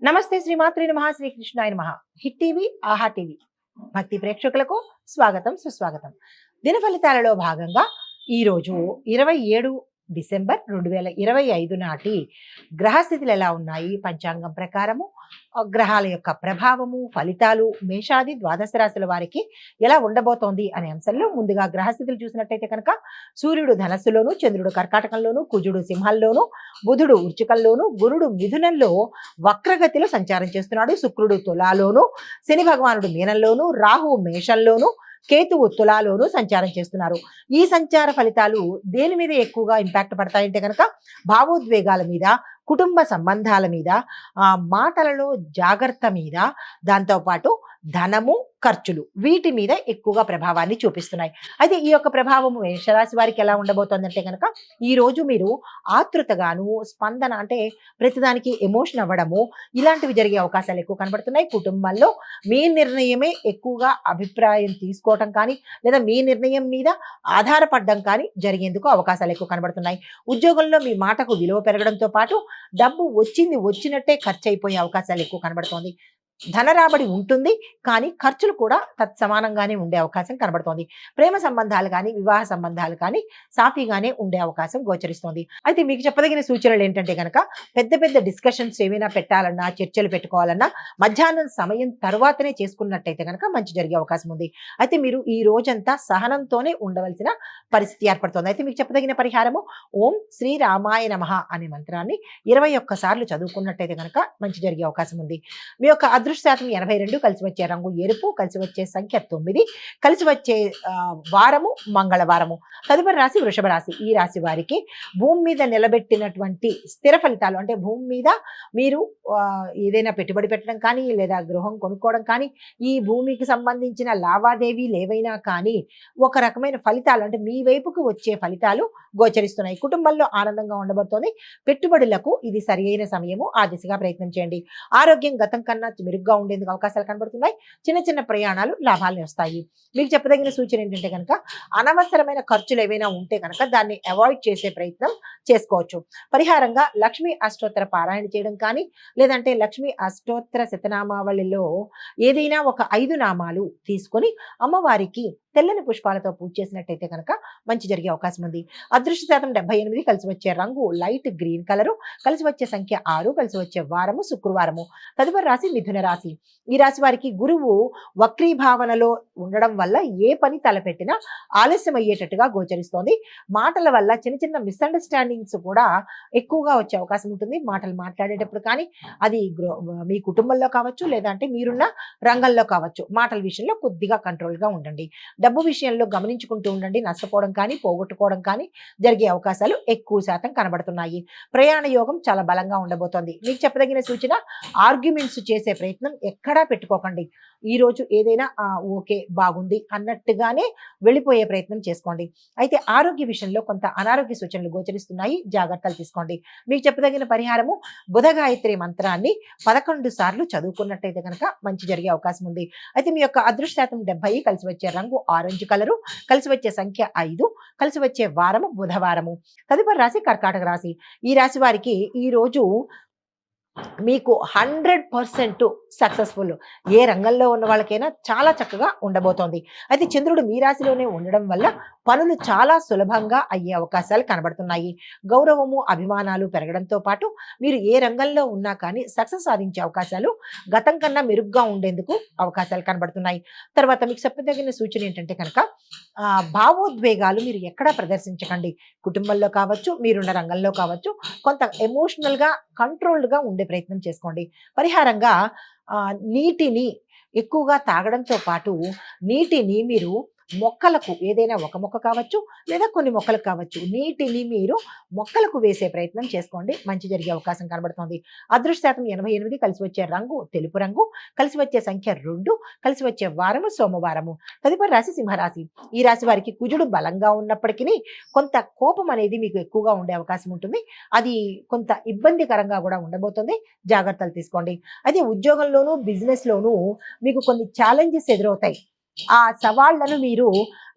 నమస్తే శ్రీమాత్రి నమః శ్రీకృష్ణాయ నమః. హిట్ టీవీ, ఆహా టీవీ భక్తి ప్రేక్షకులకు స్వాగతం సుస్వాగతం. దిన ఫలితాలలో భాగంగా ఈరోజు 27 డిసెంబర్ 2025 నాటి గ్రహస్థితులు ఎలా ఉన్నాయి, పంచాంగం ప్రకారము గ్రహాల యొక్క ప్రభావము, ఫలితాలు మేషాది ద్వాదశ రాశుల వారికి ఎలా ఉండబోతోంది అనే అంశంలో ముందుగా గ్రహస్థితులు చూసినట్టయితే కనుక సూర్యుడు ధనస్సులోను, చంద్రుడు కర్కాటకంలోను, కుజుడు సింహంలోను, బుధుడు వృచ్చికంలోను, గురుడు మిథునంలో వక్రగతిలో సంచారం చేస్తున్నాడు. శుక్రుడు తులాలోను, శని భగవానుడు మీనంలోను, రాహువు మేషంలోను, కేతువు తులాలోను సంచారం చేస్తున్నారు. ఈ సంచార ఫలితాలు దేని మీద ఎక్కువగా ఇంపాక్ట్ పడతాయంటే కనుక భావోద్వేగాల మీద, కుటుంబ సంబంధాల మీద, మాటలలో జాగ్రత్త మీద, దాంతోపాటు ధనము, ఖర్చులు వీటి మీద ఎక్కువగా ప్రభావాన్ని చూపిస్తున్నాయి. అయితే ఈ యొక్క ప్రభావము మేషరాశి వారికి ఎలా ఉండబోతోందంటే కనుక ఈరోజు మీరు ఆతృతగాను, స్పందన అంటే ప్రతిదానికి ఎమోషన్ అవ్వడము ఇలాంటివి జరిగే అవకాశాలు ఎక్కువ కనబడుతున్నాయి. కుటుంబంలో మీ నిర్ణయమే ఎక్కువగా అభిప్రాయం తీసుకోవటం కానీ, లేదా మీ నిర్ణయం మీద ఆధారపడడం కానీ జరిగేందుకు అవకాశాలు ఎక్కువ కనబడుతున్నాయి. ఉద్యోగంలో మీ మాటకు విలువ పెరగడంతో పాటు డబ్బు వచ్చినట్టే ఖర్చు అయిపోయే అవకాశాలు ఎక్కువ కనబడుతోంది. ధన రాబడి ఉంటుంది, కానీ ఖర్చులు కూడా తత్సమానంగానే ఉండే అవకాశం కనబడుతోంది. ప్రేమ సంబంధాలు కానీ, వివాహ సంబంధాలు కానీ సాఫీగానే ఉండే అవకాశం గోచరిస్తోంది. అయితే మీకు చెప్పదగిన సూచనలు ఏంటంటే కనుక పెద్ద పెద్ద డిస్కషన్స్ ఏమైనా పెట్టాలన్నా, చర్చలు పెట్టుకోవాలన్నా మధ్యాహ్నం సమయం తర్వాతనే చేసుకున్నట్టయితే కనుక మంచి జరిగే అవకాశం ఉంది. అయితే మీరు ఈ రోజంతా సహనంతోనే ఉండవలసిన పరిస్థితి ఏర్పడుతోంది. అయితే మీకు చెప్పదగిన పరిహారము ఓం శ్రీ రామాయ నమః అనే మంత్రాన్ని 21 సార్లు చదువుకున్నట్టయితే కనుక మంచి జరిగే అవకాశం ఉంది. మీ యొక్క అదృష్ట శాతం 82, కలిసి వచ్చే రంగు ఎరుపు, కలిసి వచ్చే సంఖ్య 9, కలిసి వచ్చే వారము మంగళవారము. తదుపరి రాశి వృషభ రాశి. ఈ రాశి వారికి భూమి మీద నిలబెట్టినటువంటి స్థిర ఫలితాలు అంటే భూమి మీద మీరు ఏదైనా పెట్టుబడి పెట్టడం కానీ, లేదా గృహం కొనుక్కోవడం కానీ, ఈ భూమికి సంబంధించిన లావాదేవీలు ఏవైనా కానీ ఒక రకమైన ఫలితాలు అంటే మీ వైపుకు వచ్చే ఫలితాలు గోచరిస్తున్నాయి. కుటుంబంలో ఆనందంగా ఉండబడుతోంది. పెట్టుబడులకు ఇది సరి అయిన సమయము. ఆ దిశగా ప్రయత్నం చేయండి. ఆరోగ్యం గతం కన్నా మెరుగ్గా ఉండేందుకు అవకాశాలు కనబడుతున్నాయి. చిన్న చిన్న ప్రయాణాలు లాభాలను వస్తాయి. మీకు చెప్పదగిన సూచన ఏంటంటే కనుక అనవసరమైన ఖర్చులు ఏవైనా ఉంటే కనుక దాన్ని అవాయిడ్ చేసే ప్రయత్నం చేసుకోవచ్చు. పరిహారంగా లక్ష్మీ అష్టోత్తర పారాయణ చేయడం కానీ, లేదంటే లక్ష్మీ అష్టోత్తర శతనామావళిలో ఏదైనా ఒక 5 నామాలు తీసుకొని అమ్మవారికి తెల్లని పుష్పాలతో పూజ చేసినట్టయితే కనుక మంచి జరిగే అవకాశం ఉంది. అదృష్ట శాతం 78, కలిసి వచ్చే రంగు లైట్ గ్రీన్ కలరు, కలిసి వచ్చే సంఖ్య 6, కలిసి వచ్చే వారము శుక్రవారము. తదుపరి రాశి మిథున రాశి. ఈ రాశి వారికి గురువు వక్రీభావనలో ఉండడం వల్ల ఏ పని తలపెట్టినా ఆలస్యం అయ్యేటట్టుగా గోచరిస్తోంది. మాటల వల్ల చిన్న చిన్న మిస్అండర్స్టాండింగ్స్ కూడా ఎక్కువగా వచ్చే అవకాశం ఉంటుంది. మాటలు మాట్లాడేటప్పుడు కానీ, అది మీ కుటుంబంలో కావచ్చు, లేదంటే మీరున్న రంగంలో కావచ్చు, మాటల విషయంలో కొద్దిగా కంట్రోల్గా ఉండండి. డబ్బు విషయంలో గమనించుకుంటూ ఉండండి. నష్టపోవడం కానీ, పోగొట్టుకోవడం కానీ జరిగే అవకాశాలు ఎక్కువ శాతం కనబడుతున్నాయి. ప్రయాణ యోగం చాలా బలంగా ఉండబోతోంది. మీకు చెప్పదగిన సూచన ఆర్గ్యుమెంట్స్ చేసే ప్రయత్నం ఎక్కడా పెట్టుకోకండి. ఈరోజు ఏదైనా ఓకే బాగుంది అన్నట్టుగానే వెళ్ళిపోయే ప్రయత్నం చేసుకోండి. అయితే ఆరోగ్య విషయంలో కొంత అనారోగ్య సూచనలు గోచరిస్తున్నాయి. జాగ్రత్తలు తీసుకోండి. మీకు చెప్పదగిన పరిహారము బుధ గాయత్రి మంత్రాన్ని 11 సార్లు చదువుకున్నట్టయితే కనుక మంచి జరిగే అవకాశం ఉంది. అయితే మీ యొక్క అదృష్ట శాతం 70, కలిసి వచ్చే రంగు ఆరెంజ్ కలరు, కలిసి వచ్చే సంఖ్య 5, కలిసి వచ్చే వారము బుధవారము. తదుపరి రాశి కర్కాటక రాశి. ఈ రాశి వారికి ఈ రోజు మీకు 100% సక్సెస్ఫుల్. ఏ రంగంలో ఉన్న వాళ్ళకైనా చాలా చక్కగా ఉండబోతోంది. అయితే చంద్రుడు మీ రాశిలోనే ఉండడం వల్ల పనులు చాలా సులభంగా అయ్యే అవకాశాలు కనబడుతున్నాయి. గౌరవము, అభిమానాలు పెరగడంతో పాటు మీరు ఏ రంగంలో ఉన్నా కానీ సక్సెస్ సాధించే అవకాశాలు గతం కన్నా మెరుగ్గా ఉండేందుకు అవకాశాలు కనబడుతున్నాయి. తర్వాత మీకు చెప్పదగిన సూచన ఏంటంటే కనుక భావోద్వేగాలు మీరు ఎక్కడా ప్రదర్శించకండి. కుటుంబంలో కావచ్చు, మీరున్న రంగంలో కావచ్చు, కొంత ఎమోషనల్గా కంట్రోల్డ్గా ఉండే ప్రయత్నం చేసుకోండి. పరిహారంగా నీటిని ఎక్కువగా తాగడంతో పాటు నీటిని మీరు మొక్కలకు ఏదైనా ఒక మొక్క కావచ్చు, లేదా కొన్ని మొక్కలకు కావచ్చు, నీటిని మీరు మొక్కలకు వేసే ప్రయత్నం చేసుకోండి. మంచి జరిగే అవకాశం కనబడుతోంది. అదృష్ట శాతం 88, కలిసి వచ్చే రంగు తెలుపు రంగు, కలిసి వచ్చే సంఖ్య 2, కలిసి వచ్చే వారము సోమవారము. తదుపరి రాశి సింహరాశి. ఈ రాశి వారికి కుజుడు బలంగా ఉన్నప్పటికీ కొంత కోపం అనేది మీకు ఎక్కువగా ఉండే అవకాశం ఉంటుంది. అది కొంత ఇబ్బందికరంగా కూడా ఉండబోతుంది. జాగ్రత్తలు తీసుకోండి. అయితే ఉద్యోగంలోనూ బిజినెస్లోనూ మీకు కొన్ని ఛాలెంజెస్ ఎదురవుతాయి. ఆ సవాళ్లను మీరు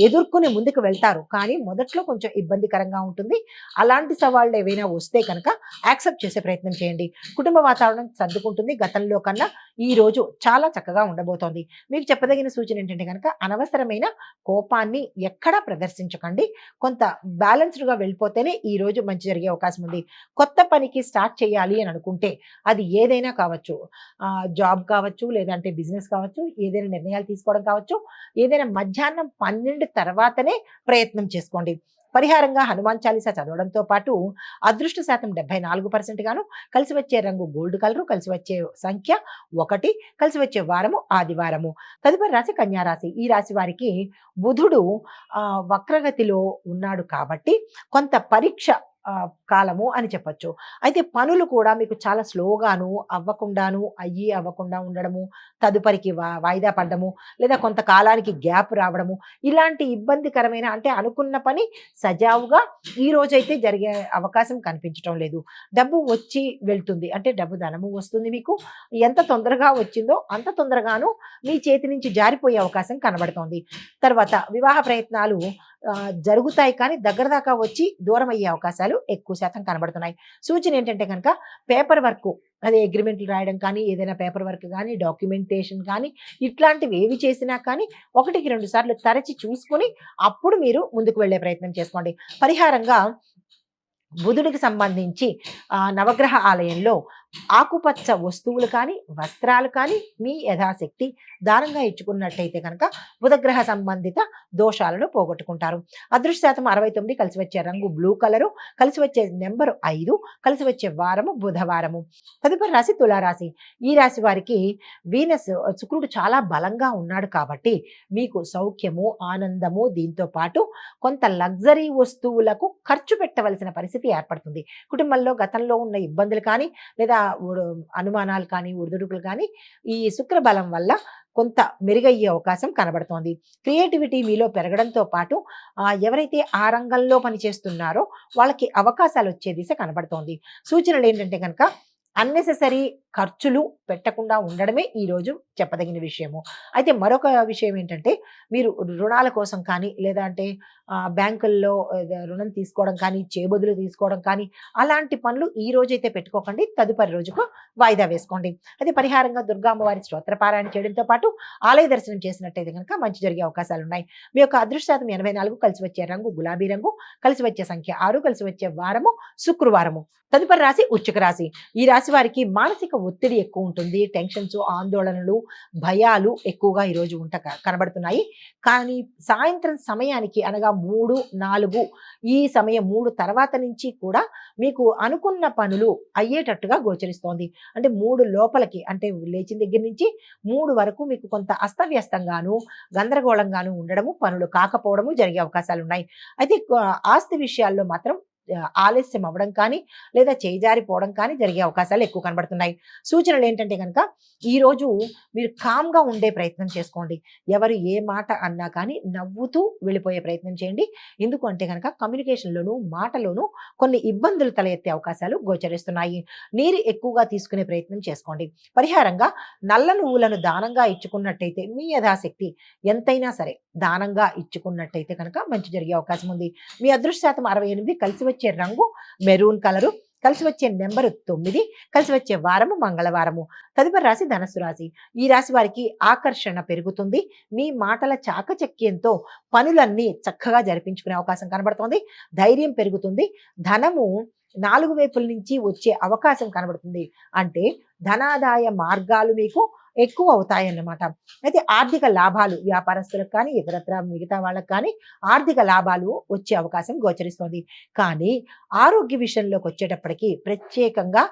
ఎదుర్కొని ముందుకు వెళ్తారు. కానీ మొదట్లో కొంచెం ఇబ్బందికరంగా ఉంటుంది. అలాంటి సవాళ్ళు ఏవైనా వస్తే కనుక యాక్సెప్ట్ చేసే ప్రయత్నం చేయండి. కుటుంబ వాతావరణం సర్దుకుంటుంది. గతంలో కన్నా ఈ రోజు చాలా చక్కగా ఉండబోతోంది. మీకు చెప్పదగిన సూచన ఏంటంటే గనక అనవసరమైన కోపాన్ని ఎక్కడా ప్రదర్శించకండి. కొంత బ్యాలెన్స్డ్‌గా వెళ్ళిపోతేనే ఈ రోజు మంచి జరిగే అవకాశం ఉంది. కొత్త పనికి స్టార్ట్ చేయాలి అని అనుకుంటే అది ఏదైనా కావచ్చు. జాబ్ కావచ్చు, లేదంటే బిజినెస్ కావచ్చు, ఏదైనా నిర్ణయాలు తీసుకోవడం కావచ్చు, ఏదైనా మధ్యాహ్నం 12 తర్వాతనే ప్రయత్నం చేసుకోండి. పరిహారంగా హనుమాన్ చాలీసా చదవడంతో పాటు అదృష్ట శాతం 74% గాను, కలిసి వచ్చే రంగు గోల్డ్ కలరు, కలిసి వచ్చే సంఖ్య 1, కలిసి వచ్చే వారము ఆదివారము. తదుపరి రాశి కన్యా రాశి. ఈ రాశి వారికి బుధుడు వక్రగతిలో ఉన్నాడు కాబట్టి కొంత పరీక్ష కాలము అని చెప్పొచ్చు. అయితే పనులు కూడా మీకు చాలా స్లోగాను అవ్వకుండాను అవ్వకుండా ఉండడము, తదుపరికి వాయిదా పడ్డము, లేదా కొంతకాలానికి గ్యాప్ రావడము, ఇలాంటి ఇబ్బందికరమైన అంటే అనుకున్న పని సజావుగా ఈ రోజైతే జరిగే అవకాశం కనిపించటం లేదు. డబ్బు వచ్చి వెళ్తుంది. అంటే ధనము వస్తుంది మీకు. ఎంత తొందరగా వచ్చిందో అంత తొందరగాను మీ చేతి నుంచి జారిపోయే అవకాశం కనబడుతోంది. తర్వాత వివాహ ప్రయత్నాలు జరుగుతాయి కానీ దగ్గర దాకా వచ్చి దూరం అయ్యే అవకాశాలు ఎక్కువ శాతం కనబడుతున్నాయి. సూచన ఏంటంటే కనుక పేపర్ వర్క్, అదే అగ్రిమెంట్లు రాయడం కానీ, ఏదైనా పేపర్ వర్క్ కానీ, డాక్యుమెంటేషన్ కానీ, ఇట్లాంటివి ఏవి చేసినా కానీ 1కి 2 సార్లు తరచి చూసుకొని అప్పుడు మీరు ముందుకు వెళ్ళే ప్రయత్నం చేసుకోండి. పరిహారంగా బుధుడికి సంబంధించి నవగ్రహ ఆలయంలో ఆకుపచ్చ వస్తువులు కానీ, వస్త్రాలు కానీ మీ యథాశక్తి దానంగా ఇచ్చుకున్నట్టయితే కనుక బుధగ్రహ సంబంధిత దోషాలను పోగొట్టుకుంటారు. అదృష్ట శాతం 69, కలిసి వచ్చే రంగు బ్లూ కలరు, కలిసి వచ్చే నెంబరు 5, కలిసి వచ్చే వారము బుధవారము. తదుపరి రాశి తులారాశి. ఈ రాశి వారికి వీనస్ శుక్రుడు చాలా బలంగా ఉన్నాడు కాబట్టి మీకు సౌఖ్యము, ఆనందము, దీంతో పాటు కొంత లగ్జరీ వస్తువులకు ఖర్చు పెట్టవలసిన పరిస్థితి ఏర్పడుతుంది. కుటుంబంలో గతంలో ఉన్న ఇబ్బందులు కానీ, లేదా అనుమానాలు కానీ, ఒడిదుడుకులు కానీ ఈ శుక్ర బలం వల్ల కొంత మెరుగయ్యే అవకాశం కనబడుతోంది. క్రియేటివిటీ మీలో పెరగడంతో పాటు ఎవరైతే ఆ రంగంలో పనిచేస్తున్నారో వాళ్ళకి అవకాశాలు వచ్చే దిశ కనబడుతోంది. సూచనలు ఏంటంటే కనుక అన్నెసెసరీ ఖర్చులు పెట్టకుండా ఉండడమే ఈరోజు చెప్పదగిన విషయము. అయితే మరొక విషయం ఏంటంటే మీరు రుణాల కోసం కానీ, లేదా అంటే బ్యాంకుల్లో రుణం తీసుకోవడం కానీ, చేబదులు తీసుకోవడం కానీ, అలాంటి పనులు ఈ రోజైతే పెట్టుకోకండి. తదుపరి రోజుకు వాయిదా వేసుకోండి. అయితే పరిహారంగా దుర్గా అమ్మవారి స్తోత్రపారాయణ చేయడంతో పాటు ఆలయ దర్శనం చేసినట్టయితే కనుక మంచి జరిగే అవకాశాలు ఉన్నాయి. మీ యొక్క అదృష్ట శాతం 84, కలిసి వచ్చే రంగు గులాబీ రంగు, కలిసి వచ్చే సంఖ్య 6, కలిసి వచ్చే వారము శుక్రవారము. తదుపరి రాశి వృశ్చిక రాశి. ఈ రాశి వారికి మానసిక ఒత్తిడి ఎక్కువ ఉంటుంది. టెన్షన్స్, ఆందోళనలు, భయాలు ఎక్కువగా ఈరోజు కనబడుతున్నాయి. కానీ సాయంత్రం సమయానికి అనగా 3, 4 ఈ సమయం 3 తర్వాత నుంచి కూడా మీకు అనుకున్న పనులు అయ్యేటట్టుగా గోచరిస్తోంది. అంటే 3 లోపలికి, అంటే లేచిన దగ్గర నుంచి 3 వరకు మీకు కొంత అస్తవ్యస్తంగాను, గందరగోళంగాను ఉండడము, పనులు కాకపోవడము జరిగే అవకాశాలు ఉన్నాయి. అయితే ఆస్తి విషయాల్లో మాత్రం ఆలస్యం అవ్వడం కానీ, లేదా చేజారిపోవడం కానీ జరిగే అవకాశాలు ఎక్కువ కనబడుతున్నాయి. సూచనలు ఏంటంటే కనుక ఈరోజు మీరు కామ్గా ఉండే ప్రయత్నం చేసుకోండి. ఎవరు ఏ మాట అన్నా కానీ నవ్వుతూ వెళ్ళిపోయే ప్రయత్నం చేయండి. ఎందుకు అంటే కనుక కమ్యూనికేషన్లోను, మాటలోను కొన్ని ఇబ్బందులు తలెత్తే అవకాశాలు గోచరిస్తున్నాయి. నీరు ఎక్కువగా తీసుకునే ప్రయత్నం చేసుకోండి. పరిహారంగా నల్ల నువ్వులను దానంగా ఇచ్చుకున్నట్టయితే మీ యథాశక్తి ఎంతైనా సరే దానంగా ఇచ్చుకున్నట్టయితే కనుక మంచి జరిగే అవకాశం ఉంది. మీ అదృష్ట శాతం 68, కలిసి వచ్చే రంగు మెరూన్ కలరు, కలిసి వచ్చే నెంబరు 9, కలిసి వచ్చే వారము మంగళవారము. తదుపరి రాశి ధనస్సు రాశి. ఈ రాశి వారికి ఆకర్షణ పెరుగుతుంది. మీ మాటల చాకచక్యంతో పనులన్నీ చక్కగా జరిపించుకునే అవకాశం కనబడుతోంది. ధైర్యం పెరుగుతుంది. ధనము 4 వైపుల నుంచి వచ్చే అవకాశం కనబడుతుంది. అంటే ధనాదాయ మార్గాలు మీకు ఎక్కువ అవుతాయన్నమాట. అయితే ఆర్థిక లాభాలు వ్యాపారస్తులకు కానీ, ఇతరత్ర మిగతా వాళ్ళకి కానీ ఆర్థిక లాభాలు వచ్చే అవకాశం గోచరిస్తోంది. కానీ ఆరోగ్య విషయంలోకి వచ్చేటప్పటికి ప్రత్యేకంగా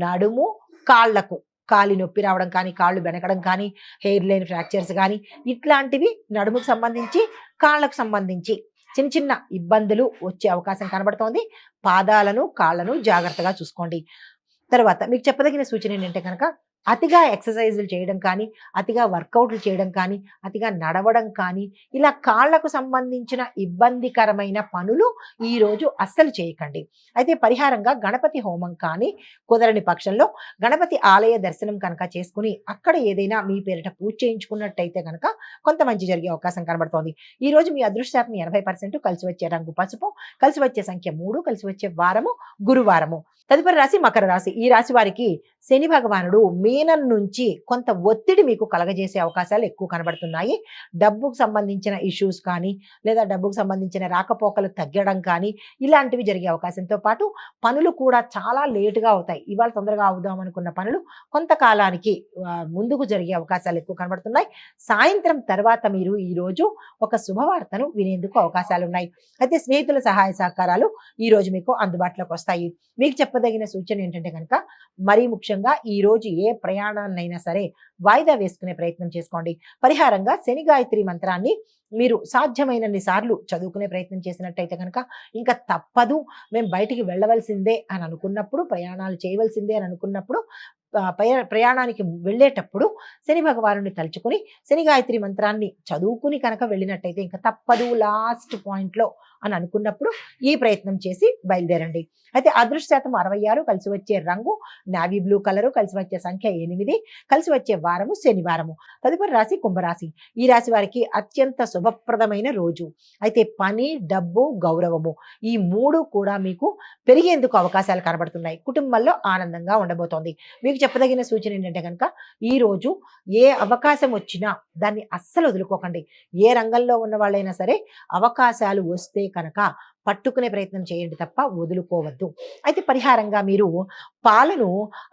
నడుము, కాళ్లకు కాలి నొప్పి రావడం కానీ, కాళ్ళు బెనకడం కానీ, హెయిర్ లైన్ ఫ్రాక్చర్స్ కానీ, ఇట్లాంటివి నడుముకు సంబంధించి, కాళ్ళకు సంబంధించి చిన్న చిన్న ఇబ్బందులు వచ్చే అవకాశం కనబడుతోంది. పాదాలను, కాళ్ళను జాగ్రత్తగా చూసుకోండి. తర్వాత మీకు చెప్పదగిన సూచన ఏంటంటే కనుక అతిగా ఎక్సర్సైజులు చేయడం కానీ, అతిగా వర్కౌట్లు చేయడం కానీ, అతిగా నడవడం కానీ, ఇలా కాళ్ళకు సంబంధించిన ఇబ్బందికరమైన పనులు ఈరోజు అస్సలు చేయకండి. అయితే పరిహారంగా గణపతి హోమం కానీ, కుదరని పక్షంలో గణపతి ఆలయ దర్శనం కనుక చేసుకుని, అక్కడ ఏదైనా మీ పేరిట పూజ చేయించుకున్నట్టయితే గనక కొంత మంచి జరిగే అవకాశం కనబడుతోంది. ఈరోజు మీ అదృష్ట శాతం 80%, కలిసి వచ్చే రంగు పసుపు, కలిసి వచ్చే సంఖ్య 3, కలిసి వచ్చే వారము గురువారము. తదుపరి రాశి మకర రాశి. ఈ రాశి వారికి శని భగవానుడు మీనం నుంచి కొంత ఒత్తిడి మీకు కలగజేసే అవకాశాలు ఎక్కువ కనబడుతున్నాయి. డబ్బుకు సంబంధించిన ఇష్యూస్ కానీ, లేదా డబ్బుకు సంబంధించిన రాకపోకలు తగ్గడం కానీ, ఇలాంటివి జరిగే అవకాశంతో పాటు పనులు కూడా చాలా లేటుగా అవుతాయి. ఇవాళ తొందరగా అవుదాం అనుకున్న పనులు కొంతకాలానికి ముందుకు జరిగే అవకాశాలు ఎక్కువ కనబడుతున్నాయి. సాయంత్రం తర్వాత మీరు ఈరోజు ఒక శుభవార్తను వినేందుకు అవకాశాలు ఉన్నాయి. అయితే స్నేహితుల సహాయ సహకారాలు ఈరోజు మీకు అందుబాటులోకి వస్తాయి. మీకు చెప్పదగిన సూచన ఏంటంటే కనుక, మరీ ముఖ్యంగా ఈరోజు ఏ ప్రయాణాన్నైనా సరే వాయిదా వేసుకునే ప్రయత్నం చేసుకోండి. పరిహారంగా శని గాయత్రి మంత్రాన్ని మీరు సాధ్యమైనన్ని సార్లు చదువుకునే ప్రయత్నం చేసినట్టయితే కనుక, ఇంకా తప్పదు, మేము బయటికి వెళ్ళవలసిందే అని అనుకున్నప్పుడు, ప్రయాణాలు చేయవలసిందే అని అనుకున్నప్పుడు, ప్రయాణానికి వెళ్ళేటప్పుడు శని భగవానుని తలుచుకుని శని గాయత్రి మంత్రాన్ని చదువుకుని కనుక వెళ్ళినట్టయితే ఇంకా తప్పదు లాస్ట్ పాయింట్లో అని అనుకున్నప్పుడు ఈ ప్రయత్నం చేసి బయలుదేరండి. అయితే అదృష్ట శాతం 66, కలిసి వచ్చే రంగు నావీ బ్లూ కలరు, కలిసి వచ్చే సంఖ్య 8, కలిసి వచ్చే వారము శనివారము. తదుపరి రాశి కుంభరాశి. ఈ రాశి వారికి అత్యంత శుభప్రదమైన రోజు. అయితే పని, డబ్బు, గౌరవము ఈ 3 కూడా మీకు పెరిగేందుకు అవకాశాలు కనబడుతున్నాయి. కుటుంబంలో ఆనందంగా ఉండబోతోంది. మీకు చెప్పదగిన సూచన ఏంటంటే కనుక, ఈరోజు ఏ అవకాశం వచ్చినా దాన్ని అస్సలు వదులుకోకండి. ఏ రంగంలో ఉన్న వాళ్ళైనా సరే అవకాశాలు వస్తే కనుక పట్టుకునే ప్రయత్నం చేయండి తప్ప వదులుకోవద్దు. అయితే పరిహారంగా మీరు పాలను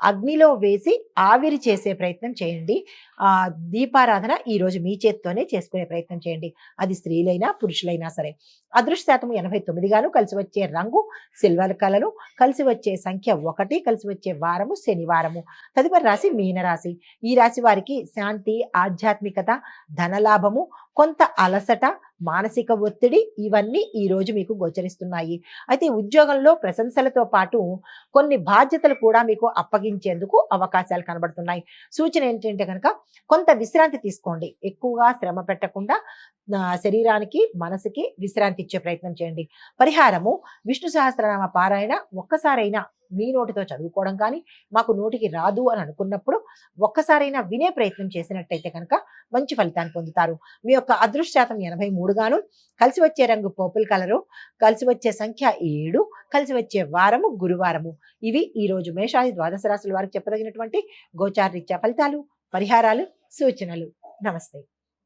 అగ్నిలో వేసి ఆవిరి చేసే ప్రయత్నం చేయండి. దీపారాధన ఈరోజు మీ చేత్తోనే చేసుకునే ప్రయత్నం చేయండి. అది స్త్రీలైనా పురుషులైనా సరే. అదృష్ట శాతం 89 కలిసి వచ్చే రంగు సిల్వర్ కలరు, కలిసి వచ్చే సంఖ్య 1, కలిసి వచ్చే వారము శనివారము. తదుపరి రాశి మీనరాశి. ఈ రాశి వారికి శాంతి, ఆధ్యాత్మికత, ధనలాభము, కొంత అలసట, మానసిక ఒత్తిడి ఇవన్నీ ఈరోజు మీకు గోచరిస్తున్నాయి. అయితే ఉద్యోగంలో ప్రశంసలతో పాటు కొన్ని బాధ్యతలు కూడా మీకు అప్పగించేందుకు అవకాశాలు కనబడుతున్నాయి. సూచన ఏంటంటే కనుక, కొంత విశ్రాంతి తీసుకోండి. ఎక్కువగా శ్రమ పెట్టకుండా శరీరానికి, మనసుకి విశ్రాంతి ఇచ్చే ప్రయత్నం చేయండి. పరిహారము విష్ణు సహస్రనామ పారాయణ ఒక్కసారైనా మీ నోటితో చదువుకోవడం కానీ, మాకు నోటికి రాదు అని అనుకున్నప్పుడు ఒక్కసారైనా వినే ప్రయత్నం చేసినట్టయితే కనుక మంచి ఫలితాన్ని పొందుతారు. మీ యొక్క అదృష్ట శాతం 83, కలిసి వచ్చే రంగు పర్పుల్ కలరు, కలిసి వచ్చే సంఖ్య 7, కలిసి వచ్చే వారము గురువారము. ఇవి ఈరోజు మేషాది ద్వాదశ రాశుల వారికి చెప్పదగినటువంటి గోచార రీత్యా ఫలితాలు, పరిహారాలు, సూచనలు. నమస్తే.